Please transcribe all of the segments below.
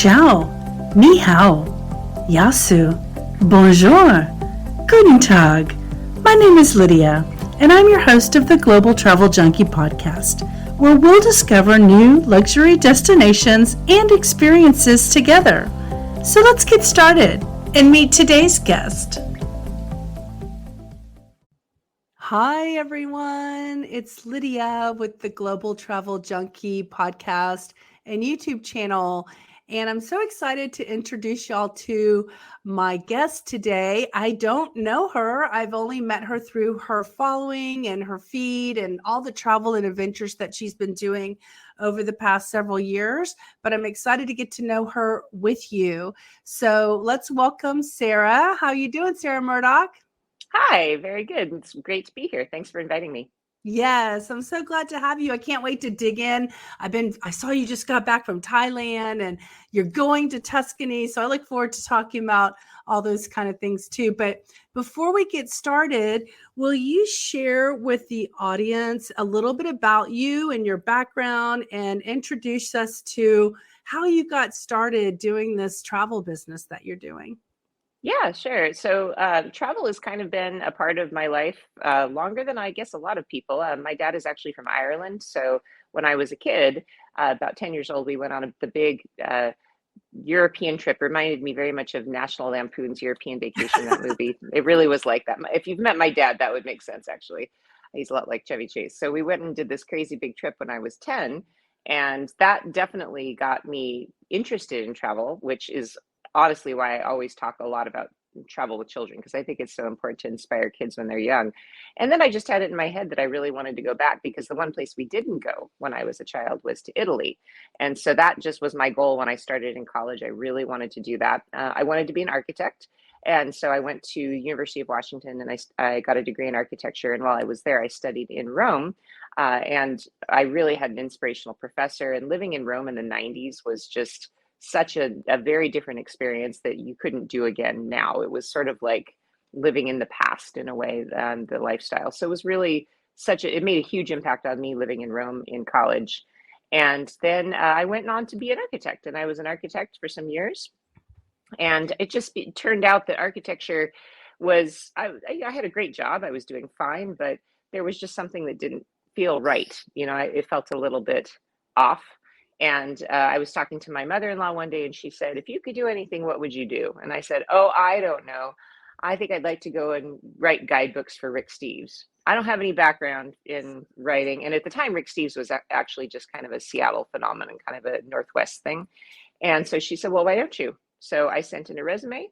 Ciao, ni hao, yasu, bonjour, guten tag. My name is Lydia, and I'm your host of the Global Travel Junkie podcast, where we'll discover new luxury destinations and experiences together. So let's get started and meet today's guest. Hi, everyone. It's Lydia with the Global Travel Junkie podcast and YouTube channel. And I'm so excited to introduce y'all to my guest today. I don't know her. I've only met her through her following and her feed and all the travel and adventures that she's been doing over the past several years. But I'm excited to get to know her with you. So let's welcome Sarah. How you doing, Sarah Murdoch? Hi, very good. It's great to be here. Thanks for inviting me. Yes, I'm so glad to have you. I can't wait to dig in. I saw you just got back from Thailand and you're going to Tuscany. So I look forward to talking about all those kind of things too. But before we get started, will you share with the audience a little bit about you and your background and introduce us to how you got started doing this travel business that you're doing? Yeah, sure. So travel has kind of been a part of my life longer than I guess a lot of people. My dad is actually from Ireland. So when I was a kid, about 10 years old, we went on the big European trip. Reminded me very much of National Lampoon's European Vacation, that movie. It really was like that. If you've met my dad, that would make sense, actually. He's a lot like Chevy Chase. So we went and did this crazy big trip when I was 10. And that definitely got me interested in travel, which is honestly why I always talk a lot about travel with children, because I think it's so important to inspire kids when they're young. And then I just had it in my head that I really wanted to go back, because the one place we didn't go when I was a child was to Italy. And so that just was my goal when I started in college. I really wanted to do that. I wanted to be an architect. And so I went to University of Washington and I got a degree in architecture. And while I was there, I studied in Rome. And I really had an inspirational professor. And living in Rome in the 90s was just such a very different experience that you couldn't do again now. It was sort of like living in the past in a way, the lifestyle. So it was really it made a huge impact on me living in Rome in college. And then I went on to be an architect, and I was an architect for some years. And it turned out that architecture I had a great job. I was doing fine, but there was just something that didn't feel right. It felt a little bit off. And I was talking to my mother-in-law one day, and she said, "If you could do anything, what would you do?" And I said, "Oh, I don't know. I think I'd like to go and write guidebooks for Rick Steves." I don't have any background in writing. And at the time, Rick Steves was actually just kind of a Seattle phenomenon, kind of a Northwest thing. And so she said, "Well, why don't you?" So I sent in a resume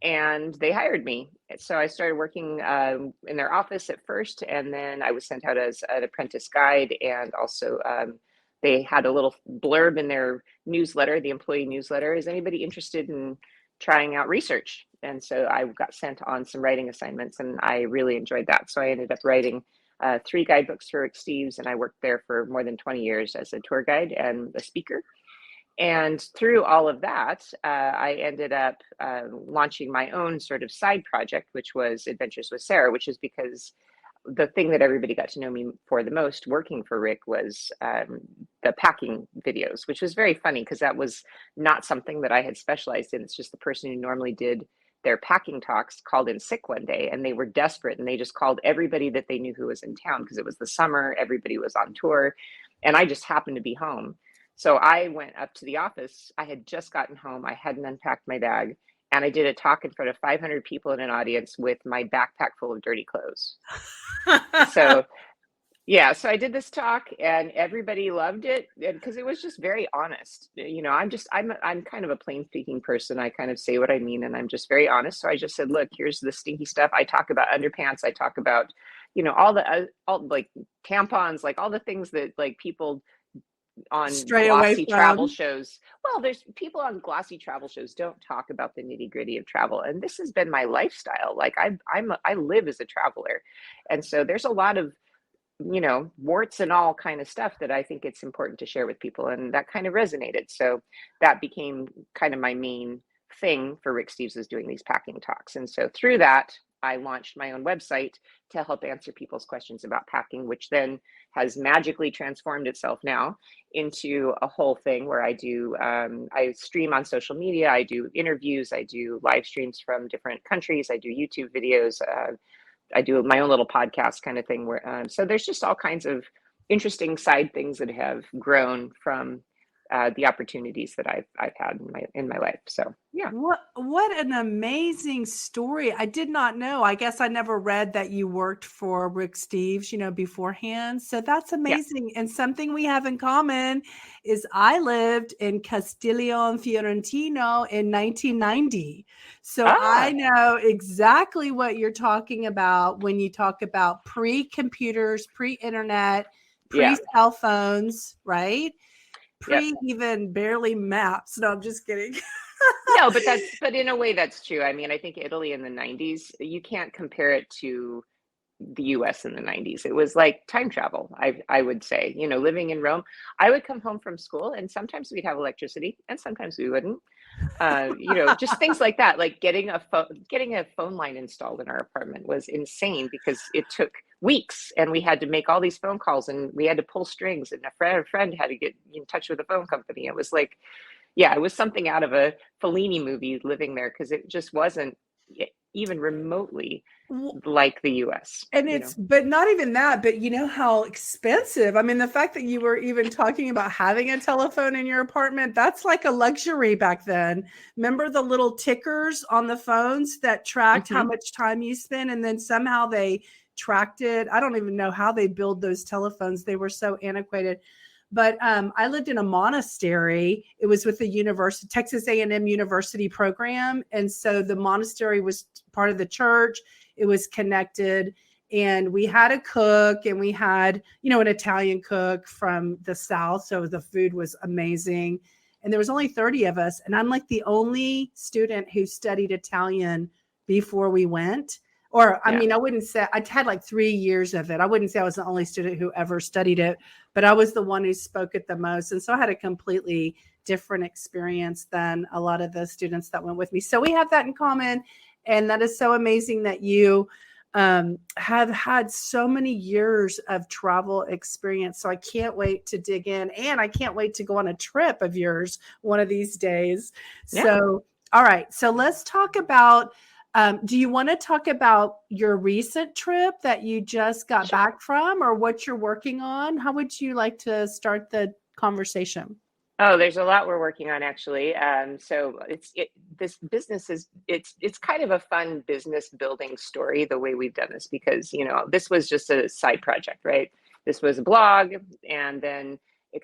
and they hired me. So I started working in their office at first, and then I was sent out as an apprentice guide, and also they had a little blurb in their newsletter, the employee newsletter: "Is anybody interested in trying out research?" And so I got sent on some writing assignments, and I really enjoyed that. So I ended up writing 3 guidebooks for Rick Steves, and I worked there for more than 20 years as a tour guide and a speaker. And through all of that, I ended up launching my own sort of side project, which was Adventures with Sarah, which is because the thing that everybody got to know me for the most working for Rick was the packing videos, which was very funny because that was not something that I had specialized in. It's just the person who normally did their packing talks called in sick one day, and they were desperate, and they just called everybody that they knew who was in town because it was the summer, everybody was on tour, and I just happened to be home. So I went up to the office. I had just gotten home. I hadn't unpacked my bag. And I did a talk in front of 500 people in an audience with my backpack full of dirty clothes. So so I did this talk, and everybody loved it, and because it was just very honest. I'm kind of a plain speaking person. I kind of say what I mean, and I'm just very honest. So I just said, "Look, here's the stinky stuff." I talk about underpants. I talk about, all like tampons, like all the things that like people on Stray away glossy travel from. shows. Well, there's people on glossy travel shows don't talk about the nitty gritty of travel, and this has been my lifestyle. Like I live as a traveler, and so there's a lot of warts and all kind of stuff that I think it's important to share with people, and that kind of resonated. So that became kind of my main thing for Rick Steves, is doing these packing talks, and so through that I launched my own website to help answer people's questions about packing, which then has magically transformed itself now into a whole thing where I stream on social media, I do interviews, I do live streams from different countries, I do YouTube videos, I do my own little podcast kind of thing where, so there's just all kinds of interesting side things that have grown from the opportunities that I've had in my life. So yeah. What an amazing story. I did not know. I guess I never read that you worked for Rick Steves, beforehand. So that's Yeah. amazing. And something we have in common is I lived in Castiglione Fiorentino in 1990. So I Ah, know exactly what you're talking about when you talk about pre-computers, pre-internet, yeah. pre-cell phones, right? Yep. Pre even barely maps. No, I'm just kidding. No, but in a way that's true. I mean, I think Italy in the 90s, you can't compare it to the US in the 90s. It was like time travel, I would say. Living in Rome, I would come home from school and sometimes we'd have electricity and sometimes we wouldn't. Just things like that, like getting a phone line installed in our apartment was insane because it took weeks and we had to make all these phone calls and we had to pull strings and a friend had to get in touch with the phone company. It was like, yeah, it was something out of a Fellini movie living there because it just wasn't even remotely like the US, And but not even that, but you know how expensive. I mean, the fact that you were even talking about having a telephone in your apartment, that's like a luxury back then. Remember the little tickers on the phones that tracked how Hmm. much time you spent, and then somehow they tracked it. I don't even know how they build those telephones. They were so antiquated. But I lived in a monastery. It was with the university, Texas A&M University program. And so the monastery was part of the church. It was connected. And we had a cook and we had, an Italian cook from the South. So the food was amazing. And there was only 30 of us. And I'm like the only student who studied Italian before we went. Or, I Yeah. mean, I wouldn't say I'd had like 3 years of it. I wouldn't say I was the only student who ever studied it, but I was the one who spoke it the most. And so I had a completely different experience than a lot of the students that went with me. So we have that in common. And that is so amazing that you have had so many years of travel experience. So I can't wait to dig in. And I can't wait to go on a trip of yours one of these days. Yeah. So, all right. So let's talk about. Do you want to talk about your recent trip that you just got Sure. back from, or what you're working on? How would you like to start the conversation? Oh, there's a lot we're working on actually. So this business is it's kind of a fun business building story the way we've done this because this was just a side project, right? This was a blog, and then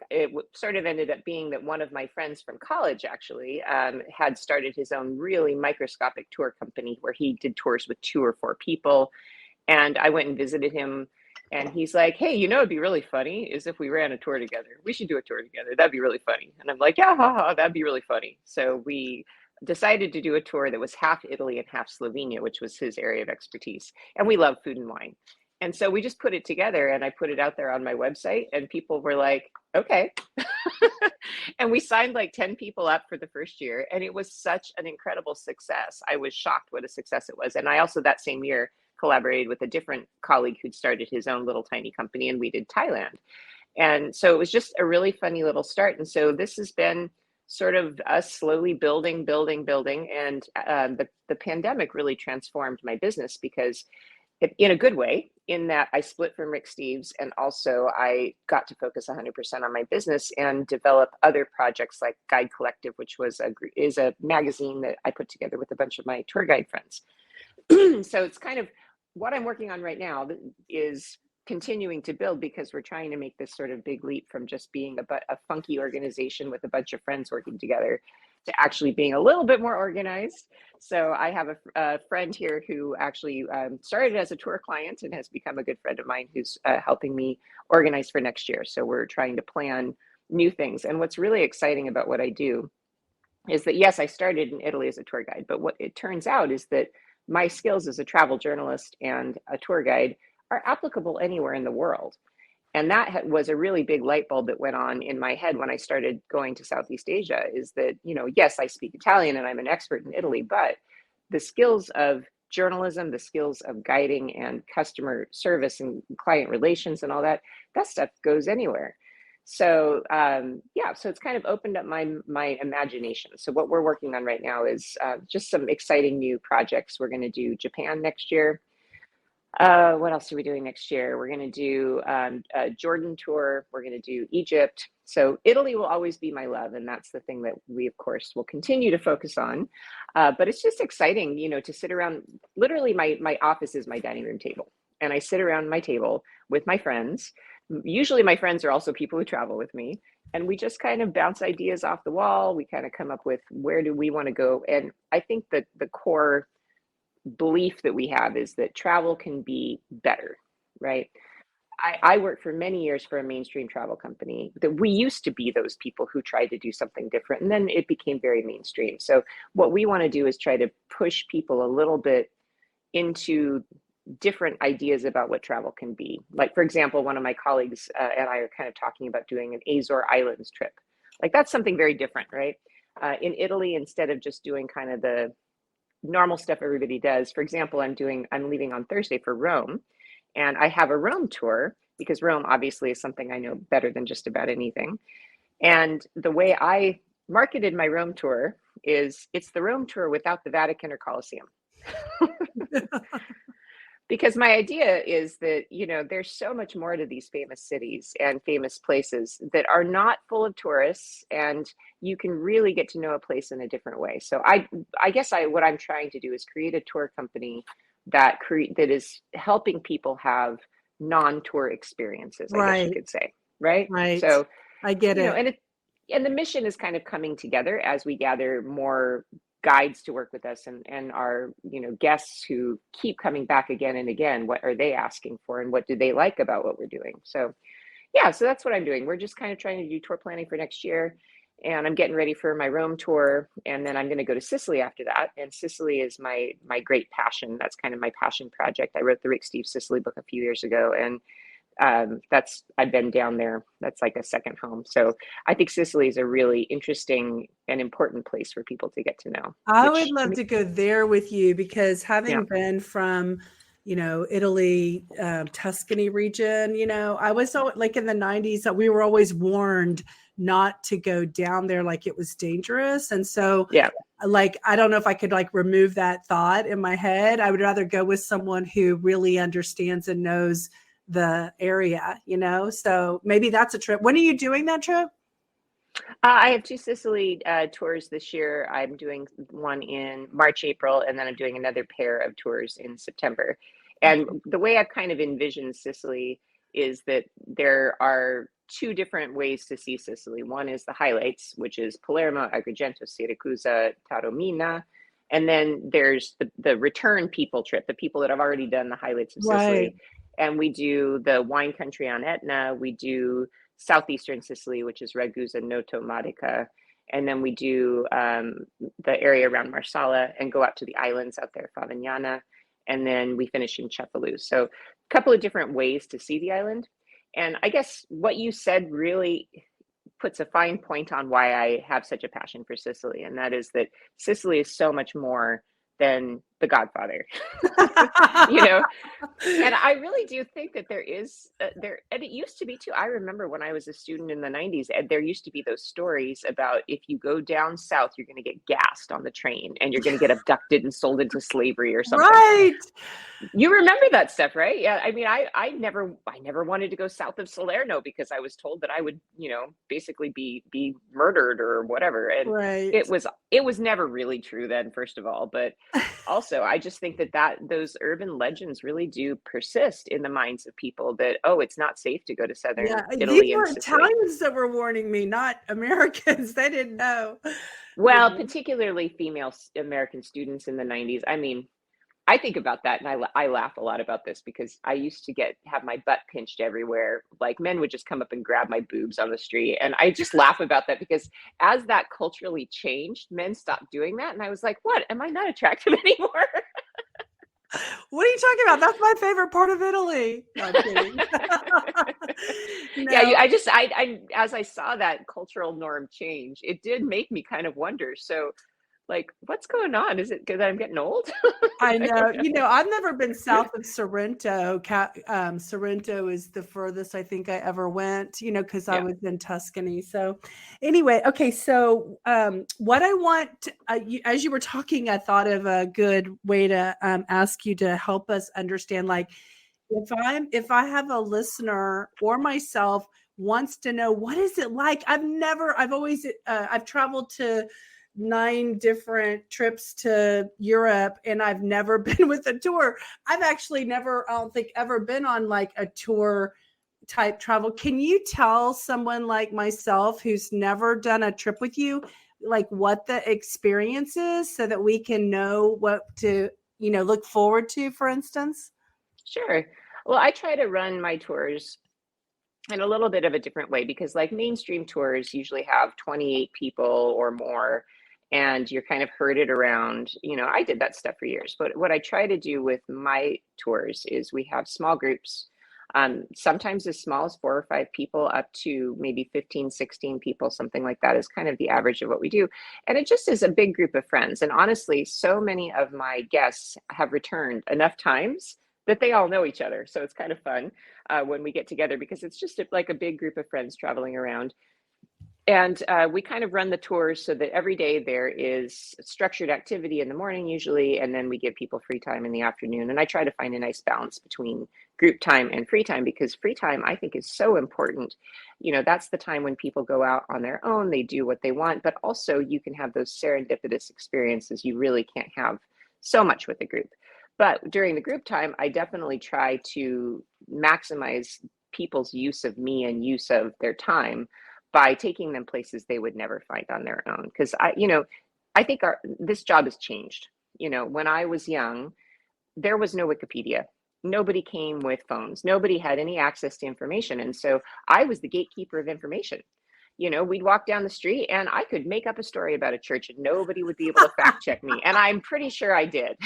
it sort of ended up being that one of my friends from college actually had started his own really microscopic tour company where he did tours with 2 or 4 people, and I went and visited him. And he's like, hey, it'd be really funny is if we ran a tour together. We should do a tour together. That'd be really funny. And I'm like, yeah, haha, that'd be really funny. So we decided to do a tour that was half Italy and half Slovenia, which was his area of expertise. And we love food and wine. And so we just put it together and I put it out there on my website and people were like, okay. And we signed like 10 people up for the first year. And it was such an incredible success. I was shocked what a success it was. And I also that same year collaborated with a different colleague who'd started his own little tiny company and we did Thailand. And so it was just a really funny little start. And so this has been sort of us slowly building. And the pandemic really transformed my business because in a good way, in that I split from Rick Steves and also I got to focus 100% on my business and develop other projects like Guide Collective, which is a magazine that I put together with a bunch of my tour guide friends. So it's kind of what I'm working on right now is continuing to build because we're trying to make this sort of big leap from just being a funky organization with a bunch of friends working together to actually being a little bit more organized. So I have a friend here who actually started as a tour client and has become a good friend of mine who's helping me organize for next year. So we're trying to plan new things. And what's really exciting about what I do is that, yes, I started in Italy as a tour guide, but what it turns out is that my skills as a travel journalist and a tour guide are applicable anywhere in the world. And that was a really big light bulb that went on in my head when I started going to Southeast Asia is that, yes, I speak Italian and I'm an expert in Italy, but the skills of journalism, the skills of guiding and customer service and client relations and all that, that stuff goes anywhere. So yeah, so it's kind of opened up my imagination. So what we're working on right now is just some exciting new projects. We're going to do Japan next year. What else are we doing next year? We're going to do a Jordan tour. We're going to do Egypt. So Italy will always be my love, and that's the thing that we, of course, will continue to focus on. But it's just exciting, you know, to sit around. Literally, my office is my dining room table, and I sit around my table with my friends. Usually, my friends are also people who travel with me, and we just kind of bounce ideas off the wall. We kind of come up with where do we want to go, and I think that the core belief that we have is that travel can be better, right? I worked for many years for a mainstream travel company that we used to be those people who tried to do something different, and then it became very mainstream. So what we want to do is try to push people a little bit into different ideas about what travel can be. Like, for example, one of my colleagues and I are kind of talking about doing an Azore Islands trip. Like, that's something very different, right? In Italy, instead of just doing kind of the normal stuff everybody does. For example, I'm leaving on Thursday for Rome, and I have a Rome tour because Rome obviously is something I know better than just about anything. And the way I marketed my Rome tour is it's the Rome tour without the Vatican or Colosseum. Because my idea is that, you know, there's so much more to these famous cities and famous places that are not full of tourists, and you can really get to know a place in a different way. So I guess what I'm trying to do is create a tour company that is helping people have non-tour experiences, I guess you Right, could say, right? right. So, I get you know, it. and the mission is kind of coming together as we gather more guides to work with us, and our, you know, guests who keep coming back again and again. What are they asking for, and what do they like about what we're doing? So yeah, so that's what I'm doing. We're just kind of trying to do tour planning for next year, and I'm getting ready for my Rome tour, and then I'm going to go to Sicily after that. And Sicily is my great passion. That's kind of my passion project. I wrote the Rick Steve Sicily book a few years ago, and I've been down there. That's like a second home. So I think Sicily is a really interesting and important place for people to get to know, I would which, love to go there with you because yeah, having been from, you know, Italy, Tuscany region, you know, I was like in the 90s that we were always warned not to go down there like it was dangerous. And so, yeah. like, I don't know if I could like remove that thought in my head. I would rather go with someone who really understands and knows the area, you know? So maybe that's a trip. When are you doing that trip? I have two Sicily tours this year. I'm doing one in March, April, and then I'm doing another pair of tours in September. And the way I've kind of envisioned Sicily is that there are two different ways to see Sicily. One is the highlights, which is Palermo, Agrigento, Siracusa, Taormina. And then there's the return people trip, the people that have already done the highlights of Right. Sicily. And we do the wine country on Etna. We do southeastern Sicily, which is Ragusa, Noto, Modica. And then we do the area around Marsala and go out to the islands out there, Favignana. And then we finish in Cefalù. So a couple of different ways to see the island. And I guess what you said really puts a fine point on why I have such a passion for Sicily. And that is that Sicily is so much more than The Godfather. You know, and I really do think that there is there, and it used to be too. I remember when I was a student in the 90s, and there used to be those stories about if you go down south, you're going to get gassed on the train and you're going to get abducted and sold into slavery or something. Right. You remember that stuff, right? Yeah. I mean, I never wanted to go south of Salerno because I was told that I would, you know, basically be murdered or whatever. And Right. it was never really true then, first of all. But also, I just think that those urban legends really do persist in the minds of people that, oh, it's not safe to go to Yeah, southern these Italy and were Sicily. Italians that were warning me, not Americans. They didn't know. You Well, know? particularly female American students in the 90s. I mean, I think about that, and I laugh a lot about this because I used to have my butt pinched everywhere. Like, men would just come up and grab my boobs on the street. And I just laugh about that because as that culturally changed, men stopped doing that. And I was like, what? Am I not attractive anymore? What are you talking about? That's my favorite part of Italy. No, I'm kidding. Yeah, No. as I saw that cultural norm change, it did make me kind of wonder. So, like, what's going on? Is it because I'm getting old? I I don't know. know. I've never been south of Sorrento. Sorrento is the furthest I think I ever went, because I Yeah, was in Tuscany. So anyway, okay. So what I want, as you were talking, I thought of a good way to ask you to help us understand, like, if I have a listener or myself wants to know what is it like. I've traveled to 9 different trips to Europe and I've never been with a tour. I've actually never, I don't think, ever been on like a tour type travel. Can you tell someone like myself who's never done a trip with you, like what the experience is so that we can know what to, look forward to, for instance? sure. Well, I try to run my tours in a little bit of a different way because like mainstream tours usually have 28 people or more and you're kind of herded around. I did that stuff for years, but what I try to do with my tours is we have small groups, sometimes as small as 4 or 5 people up to maybe 15, 16 people, something like that is kind of the average of what we do. And it just is a big group of friends. And honestly, so many of my guests have returned enough times that they all know each other. So it's kind of fun when we get together because it's just like a big group of friends traveling around. And we kind of run the tours so that every day there is structured activity in the morning usually, and then we give people free time in the afternoon. And I try to find a nice balance between group time and free time because free time I think is so important. That's the time when people go out on their own, they do what they want, but also you can have those serendipitous experiences you really can't have so much with a group. But during the group time, I definitely try to maximize people's use of me and use of their time by taking them places they would never find on their own. Because I think this job has changed. When I was young, there was no Wikipedia. Nobody came with phones. Nobody had any access to information. And so I was the gatekeeper of information. We'd walk down the street and I could make up a story about a church and nobody would be able to fact check me. And I'm pretty sure I did.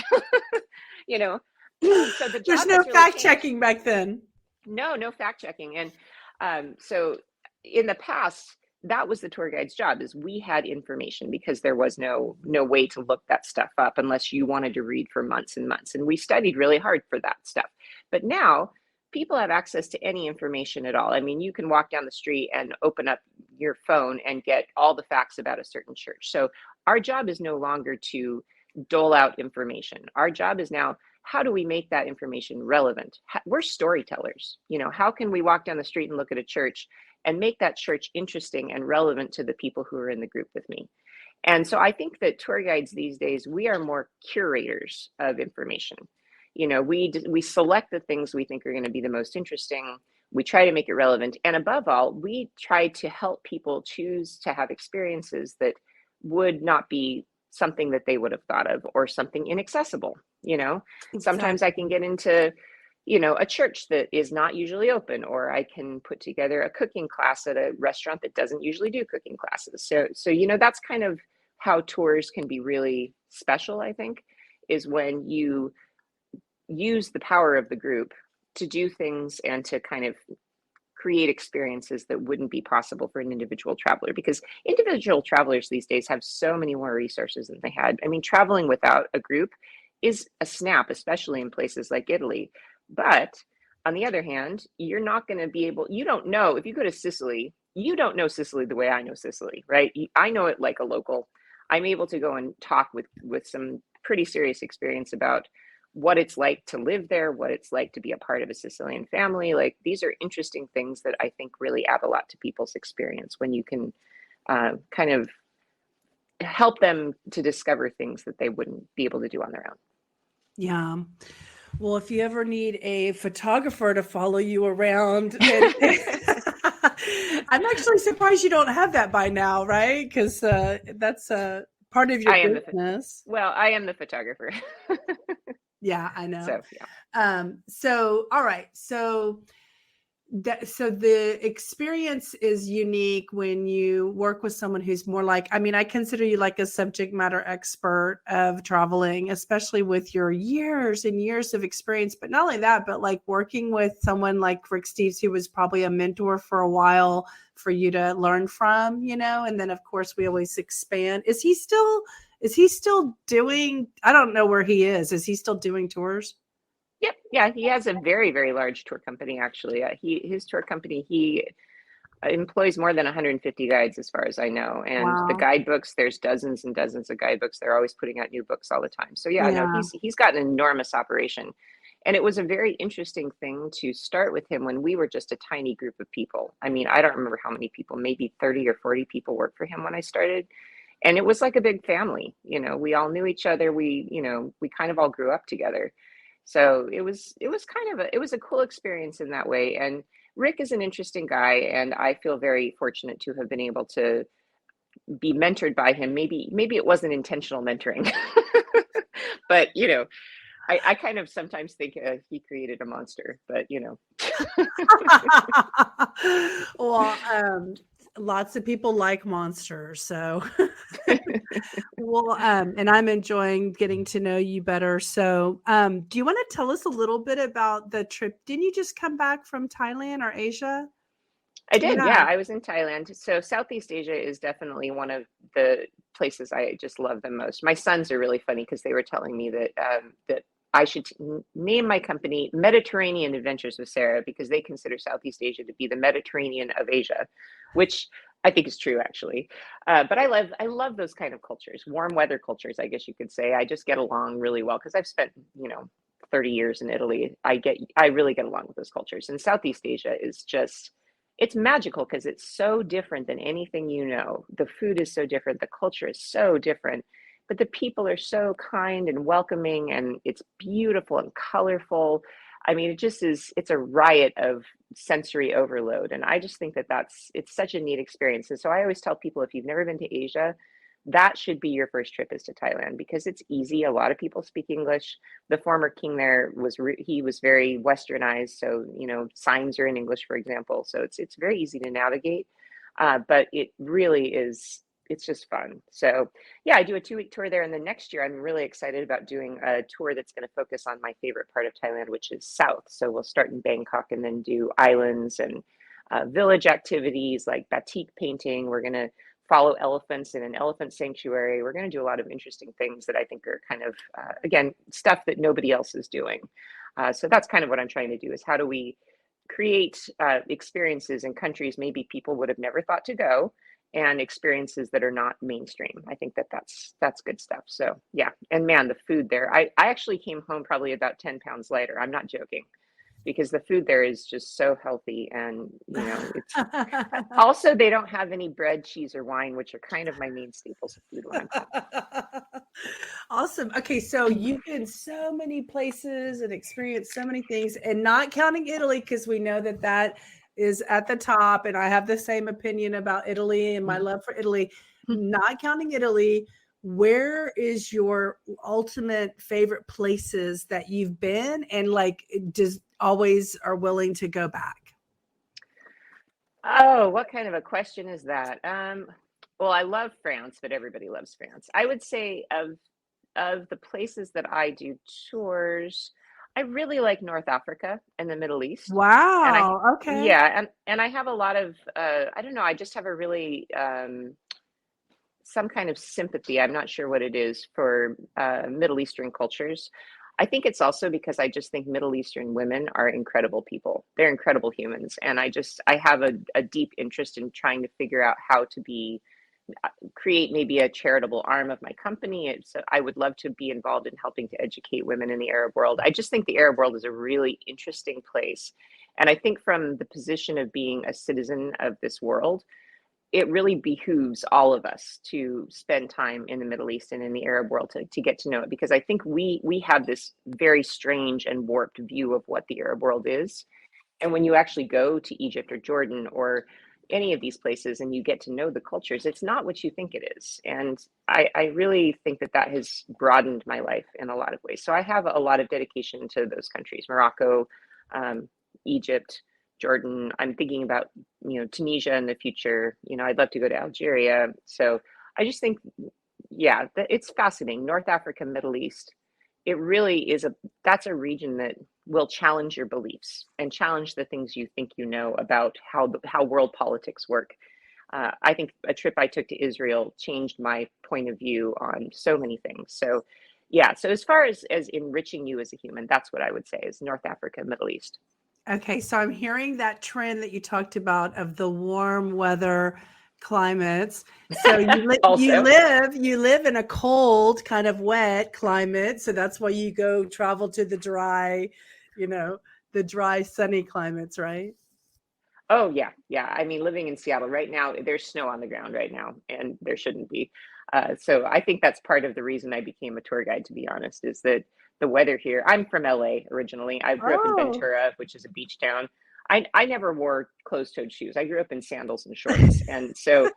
you know, so the There's job no has really fact changed. checking back then. No fact checking. And so in the past, that was the tour guide's job is we had information because there was no way to look that stuff up unless you wanted to read for months and months. And we studied really hard for that stuff. But now people have access to any information at all. I mean, you can walk down the street and open up your phone and get all the facts about a certain church. So our job is no longer to dole out information. Our job is now, how do we make that information relevant? We're storytellers. How can we walk down the street and look at a church and make that church interesting and relevant to the people who are in the group with me? And so I think that tour guides these days, we are more curators of information. We select the things we think are going to be the most interesting. We try to make it relevant. And above all, we try to help people choose to have experiences that would not be something that they would have thought of or something inaccessible. Sometimes I can Exactly. get into a church that is not usually open, or I can put together a cooking class at a restaurant that doesn't usually do cooking classes. So that's kind of how tours can be really special, I think, is when you use the power of the group to do things and to kind of create experiences that wouldn't be possible for an individual traveler, because individual travelers these days have so many more resources than they had. I mean, traveling without a group is a snap, especially in places like Italy. But on the other hand, you're not going to be able, you don't know, if you go to Sicily, you don't know Sicily the way I know Sicily, right? I know it like a local. I'm able to go and talk with some pretty serious experience about what it's like to live there, what it's like to be a part of a Sicilian family. Like, these are interesting things that I think really add a lot to people's experience when you can kind of help them to discover things that they wouldn't be able to do on their own. Yeah. Well, if you ever need a photographer to follow you around, and I'm actually surprised you don't have that by now, right? Because that's part of your I am business. I am the photographer. Yeah, I know. So yeah. So all right. So the experience is unique when you work with someone who's more like, I mean, I consider you like a subject matter expert of traveling, especially with your years and years of experience. But not only that, but like working with someone like Rick Steves, who was probably a mentor for a while for you to learn from, and then of course we always expand. Is he still Is he still doing, I don't know where he is. Is he still doing tours? Yep. Yeah, he has a very, very large tour company, actually. His tour company, he employs more than 150 guides as far as I know. And the Wow. guidebooks, there's dozens and dozens of guidebooks. They're always putting out new books all the time. So yeah, no, Yeah. he's got an enormous operation. And it was a very interesting thing to start with him when we were just a tiny group of people. I mean, I don't remember how many people, maybe 30 or 40 people worked for him when I started. And it was like a big family. We all knew each other. We kind of all grew up together. So it was kind of it was a cool experience in that way. And Rick is an interesting guy, and I feel very fortunate to have been able to be mentored by him. Maybe it wasn't intentional mentoring, but I kind of sometimes think he created a monster. But Well, lots of people like monsters, so well, and I'm enjoying getting to know you better. So, do you want to tell us a little bit about the trip? Didn't you just come back from Thailand or Asia? I did, Yeah. yeah. I was in Thailand. So Southeast Asia is definitely one of the places I just love the most. My sons are really funny because they were telling me that I should name my company Mediterranean Adventures with Sarah because they consider Southeast Asia to be the Mediterranean of Asia, which I think is true actually. But I love those kind of cultures, warm weather cultures, I guess you could say. I just get along really well because I've spent 30 years in Italy. I really get along with those cultures. And Southeast Asia is just it's magical because it's so different than anything you know. The food is so different, the culture is so different, but the people are so kind and welcoming, and it's beautiful and colorful. I mean, it just is, it's a riot of sensory overload. And I just think that it's such a neat experience. And so I always tell people if you've never been to Asia, that should be your first trip is to Thailand because it's easy. A lot of people speak English. The former king there he was very westernized, so signs are in English, for example. So it's very easy to navigate, but it really is. It's just fun. So yeah, I do a 2-week tour there, and the next year I'm really excited about doing a tour that's going to focus on my favorite part of Thailand, which is south. So we'll start in Bangkok and then do islands and village activities like batik painting. We're going to follow elephants in an elephant sanctuary. We're going to do a lot of interesting things that I think are kind of, again, stuff that nobody else is doing. So that's kind of what I'm trying to do is how do we create experiences in countries maybe people would have never thought to go and experiences that are not mainstream. I think that's good stuff. So yeah, and man, the food there, I actually came home probably about 10 pounds lighter. I'm not joking because the food there is just so healthy and it's also, they don't have any bread, cheese, or wine, which are kind of my main staples of food when I'm home. Awesome. Okay, so you've been so many places and experienced so many things, and not counting Italy, because we know that that is at the top. And I have the same opinion about Italy and my love for Italy. Not counting Italy, where is your ultimate favorite places that you've been and like just always are willing to go back? Oh, what kind of a question is that? Well, I love France, but everybody loves France. I would say of the places that I do tours, I really like North Africa and the Middle East. And I Wow. Okay. yeah, and I have a lot of I don't know, I just have a really some kind of sympathy. I'm not sure what it is for Middle Eastern cultures. I think it's also because I just think Middle Eastern women are incredible people. They're incredible humans. And I have a deep interest in trying to figure out how to create maybe a charitable arm of my company. I would love to be involved in helping to educate women in the Arab world. I just think the Arab world is a really interesting place. And I think from the position of being a citizen of this world, it really behooves all of us to spend time in the Middle East and in the Arab world to get to know it, because I think we have this very strange and warped view of what the Arab world is. And when you actually go to Egypt or Jordan or any of these places and you get to know the cultures, it's not what you think it is. And I really think that has broadened my life in a lot of ways. So I have a lot of dedication to those countries, Morocco, um, Egypt, Jordan. I'm thinking about, Tunisia in the future. I'd love to go to Algeria. So I just think, yeah, it's fascinating. North Africa, Middle East. It really is that's a region that will challenge your beliefs and challenge the things you think about how world politics work. I think a trip I took to Israel changed my point of view on so many things. So yeah, so as far as enriching you as a human, that's what I would say is North Africa, Middle East. Okay, so I'm hearing that trend that you talked about of the warm weather climates. So Also, you live in a cold, kind of wet climate, so that's why you go travel to the dry, you know, the dry sunny climates, right? oh yeah, yeah. I mean, living in Seattle right now, there's snow on the ground right now, and there shouldn't be. So I think that's part of the reason I became a tour guide, to be honest, is that the weather here. I'm from LA originally. I grew up in Oh. Ventura, which is a beach town. I never wore closed-toed shoes. I grew up in sandals and shorts, and so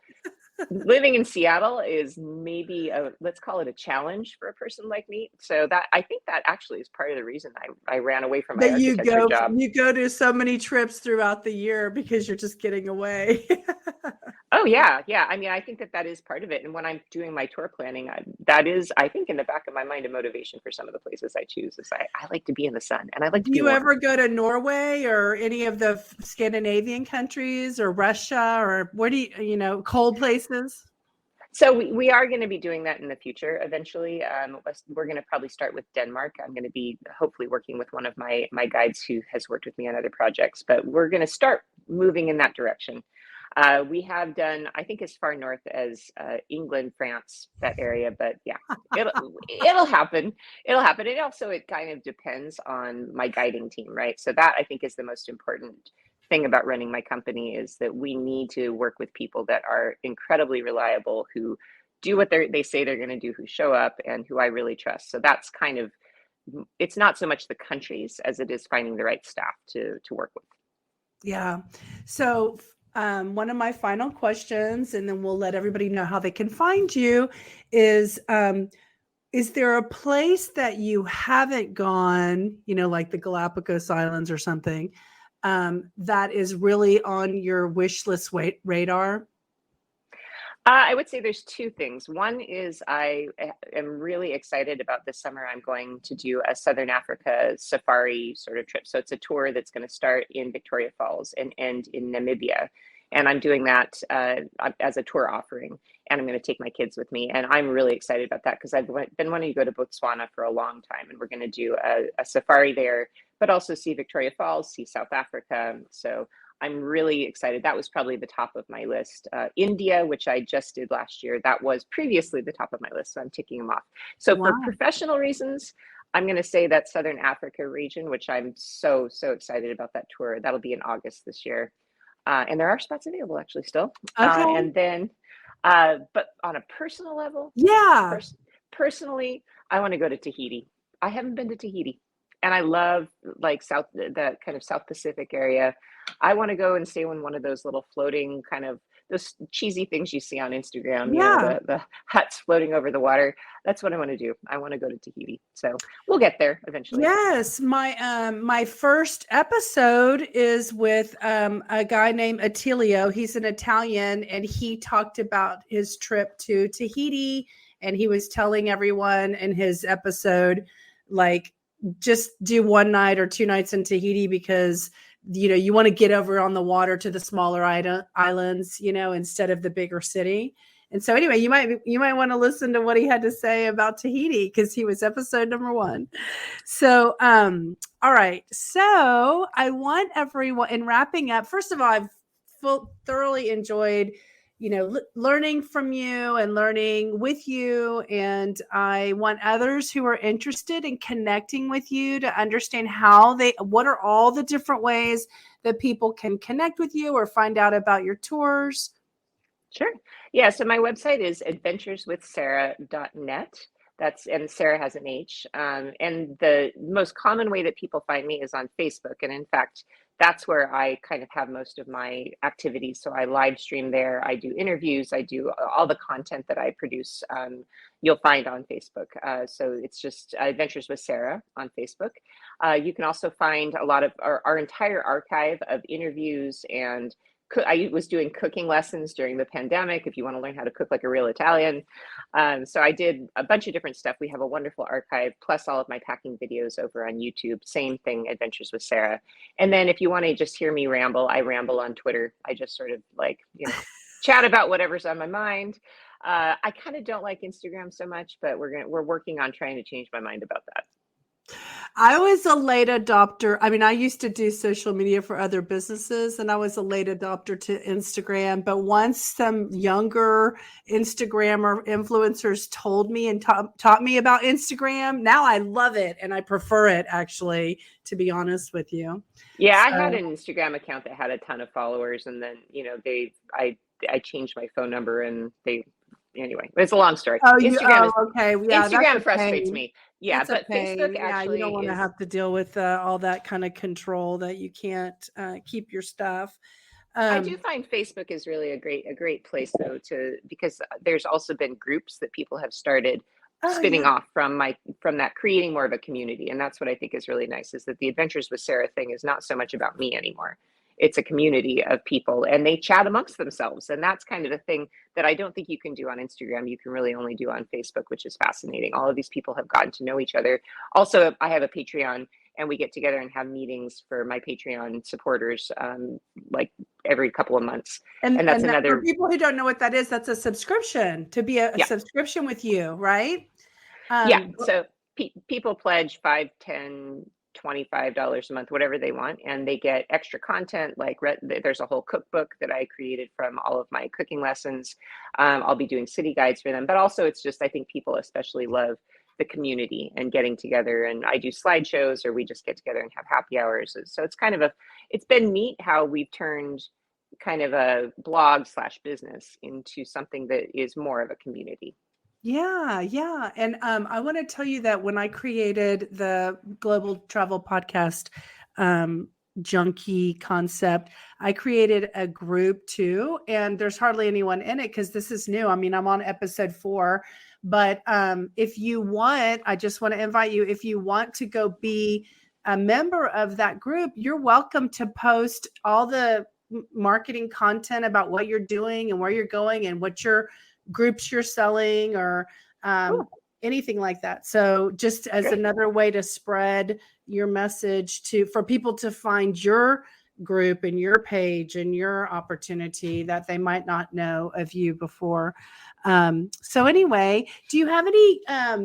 living in Seattle is maybe a, let's call it a challenge for a person like me. So that I think that actually is part of the reason I ran away from my That architecture job. you go to so many trips throughout the year because you're just getting away. Oh yeah, yeah. I mean, I think that that is part of it. And when I'm doing my tour planning, that is, I think, in the back of my mind, a motivation for some of the places I choose. Is I like to be in the sun and I like to Do be you warm. ever go to Norway or any of the Scandinavian countries or Russia or where do cold places? So we are going to be doing that in the future eventually. We're going to probably start with Denmark. I'm going to be hopefully working with one of my guides who has worked with me on other projects, but we're going to start moving in that direction. We have done, I think, as far north as England, France, that area. But yeah, it'll happen. It'll happen. It kind of depends on my guiding team, right? So that I think is the most important thing about running my company is that we need to work with people that are incredibly reliable, who do what they say they're going to do, who show up, and who I really trust. So that's kind of, it's not so much the countries as it is finding the right staff to work with. Yeah. So, one of my final questions, and then we'll let everybody know how they can find you, is there a place that you haven't gone, like the Galapagos Islands or something, that is really on your wish list radar? I would say there's two things. One is am really excited about this summer. I'm going to do a Southern Africa safari sort of trip. So it's a tour that's going to start in Victoria Falls and end in Namibia. And I'm doing that as a tour offering. And I'm going to take my kids with me. And I'm really excited about that because I've been wanting to go to Botswana for a long time. And we're going to do a safari there, but also see Victoria Falls, see South Africa. So I'm really excited. That was probably the top of my list. India, which I just did last year, that was previously the top of my list. So I'm ticking them off. So for Wow. professional reasons, I'm going to say that Southern Africa region, which I'm so excited about that tour. That'll be in August this year. And there are spots available actually still. Okay. And then, but on a personal level, Yeah. personally, I want to go to Tahiti. I haven't been to Tahiti, and I love like the kind of South Pacific area. I want to go and stay in one of those little floating kind of those cheesy things you see on Instagram, Yeah. the huts floating over the water. That's what I want to do. I want to go to Tahiti. So we'll get there eventually. Yes, my first episode is with a guy named Attilio. He's an Italian, and he talked about his trip to Tahiti, and he was telling everyone in his episode, like, just do one night or two nights in Tahiti because you want to get over on the water to the smaller islands, instead of the bigger city. And so anyway, you might want to listen to what he had to say about Tahiti because he was episode number 1. So, all right. So I want everyone in wrapping up. First of all, I've thoroughly enjoyed, learning from you and learning with you. And I want others who are interested in connecting with you to understand what are all the different ways that people can connect with you or find out about your tours. Sure. Yeah. So my website is adventureswithsarah.net. And Sarah has an H. And the most common way that people find me is on Facebook. And in fact, that's where I kind of have most of my activities. So I live stream there. I do interviews. I do all the content that I produce. You'll find on Facebook. So it's just Adventures with Sarah on Facebook. You can also find a lot of our entire archive of interviews and I was doing cooking lessons during the pandemic if you want to learn how to cook like a real Italian. So I did a bunch of different stuff. We have a wonderful archive, plus all of my packing videos over on YouTube. Same thing, Adventures with Sarah. And then if you want to just hear me ramble, I ramble on Twitter. I just sort of chat about whatever's on my mind. I kind of don't like Instagram so much, but we're working on trying to change my mind about that. I was a late adopter. I mean, I used to do social media for other businesses and I was a late adopter to Instagram. But once some younger Instagrammer influencers told me and taught me about Instagram, now I love it and I prefer it actually, to be honest with you. Yeah, I had So, an Instagram account that had a ton of followers, and then I changed my phone number, and they anyway. It's a long story. oh, okay. Yeah, that's a Instagram frustrates pain. me. Yeah, It's a but Facebook pain. Yeah, you don't actually want to is. have to deal with all that kind of control that you can't keep your stuff. I do Um, find Facebook is really a great place though to because there's also been groups that people have started oh spinning yeah. off from that creating more of a community, and that's what I think is really nice is that the Adventures with Sarah thing is not so much about me anymore. It's a community of people and they chat amongst themselves, and that's kind of the thing that I don't think you can do on Instagram. You can really only do on Facebook, which is fascinating. All of these people have gotten to know each other. Also, I have a Patreon, and we get together and have meetings for my Patreon supporters, like every couple of months. And that's And that, for another, people who don't know what that is, that's a subscription to be a yeah, subscription with you, right? yeah. Um, So people pledge 5, 10, $25 a month, whatever they want, and they get extra content. Like there's a whole cookbook that I created from all of my cooking lessons. I'll be doing city guides for them, but also it's just I think people especially love the community and getting together. And I do slideshows, or we just get together and have happy hours. So it's kind of it's been neat how we've turned kind of a blog slash business into something that is more of a community. Yeah, yeah. And I want to tell you that when I created the Global Travel Podcast um, junkie concept, I created a group too. And there's hardly anyone in it because this is new. I mean, I'm on episode 4. But if you want, I just want to invite you, if you want to go be a member of that group, you're welcome to post all the marketing content about what you're doing and where you're going and what you're groups you're selling or um, Cool. anything like that. So just as Great. another way to spread your message to for people to find your group and your page and your opportunity that they might not know of you before. So anyway, do you have any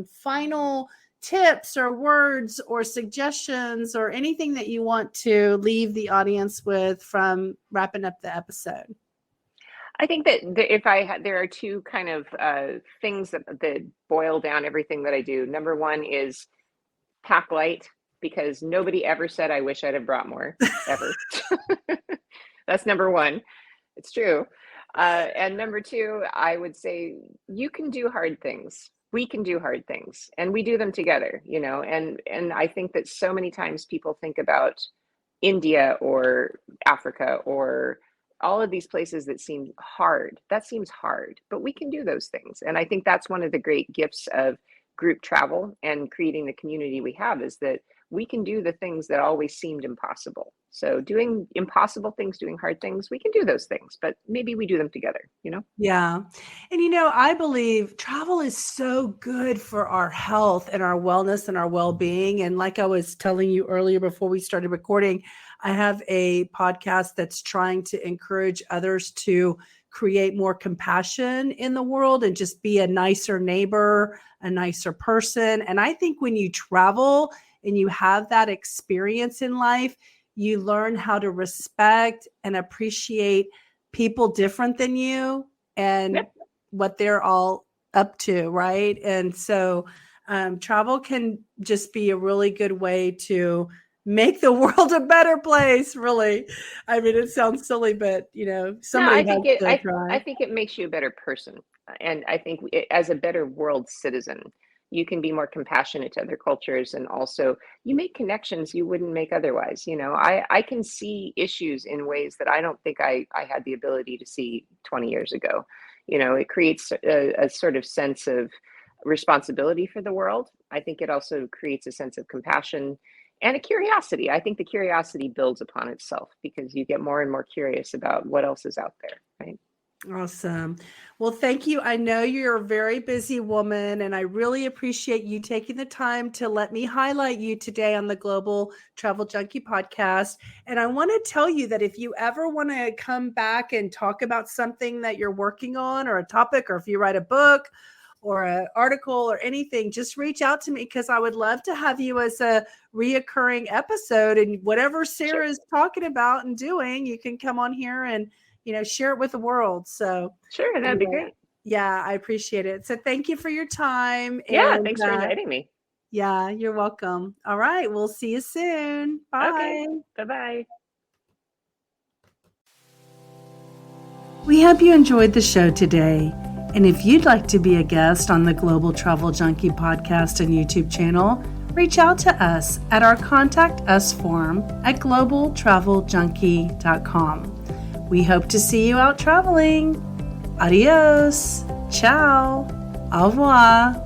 final tips or words or suggestions or anything that you want to leave the audience with from wrapping up the episode? I think that if I had, there are two kind of things that boil down everything that I do. Number one is pack light, because nobody ever said I wish I'd have brought more, ever. That's number one. It's true. And number two, I would say you can do hard things. We can do hard things, and we do them together, and I think that so many times people think about India or Africa or all of these places that seem hard. That seems hard, but we can do those things. And I think that's one of the great gifts of group travel and creating the community we have, is that we can do the things that always seemed impossible. So doing impossible things, doing hard things, we can do those things, but maybe we do them together. Yeah. And I believe travel is so good for our health and our wellness and our well-being. And like I was telling you earlier before we started recording, I have a podcast that's trying to encourage others to create more compassion in the world and just be a nicer neighbor, a nicer person. And I think when you travel and you have that experience in life, you learn how to respect and appreciate people different than you and Yep. what they're all up to, right? And so travel can just be a really good way to make the world a better place, really. I mean, it sounds silly, but No, somebody has to I try. think it makes you a better person. And I think as a better world citizen, you can be more compassionate to other cultures, and also you make connections you wouldn't make otherwise. I can see issues in ways that I don't think I had the ability to see 20 years ago. It creates a sort of sense of responsibility for the world. I think it also creates a sense of compassion and a curiosity. I think the curiosity builds upon itself because you get more and more curious about what else is out there, right? Awesome. Well, thank you. I know you're a very busy woman, and I really appreciate you taking the time to let me highlight you today on the Global Travel Junkie podcast. And I want to tell you that if you ever want to come back and talk about something that you're working on or a topic, or if you write a book or an article or anything, just reach out to me because I would love to have you as a reoccurring episode. And whatever Sure. Sarah is talking about and doing, you can come on here and share it with the world. So Sure, that'd be anyway, great. yeah, I appreciate it. So thank you for your time. Yeah, And thanks for inviting me. yeah, you're welcome. All right. We'll see you soon. Okay, Bye. bye-bye. We hope you enjoyed the show today. And if you'd like to be a guest on the Global Travel Junkie podcast and YouTube channel, reach out to us at our Contact Us form at globaltraveljunkie.com. We hope to see you out traveling. Adios. Ciao. Au revoir.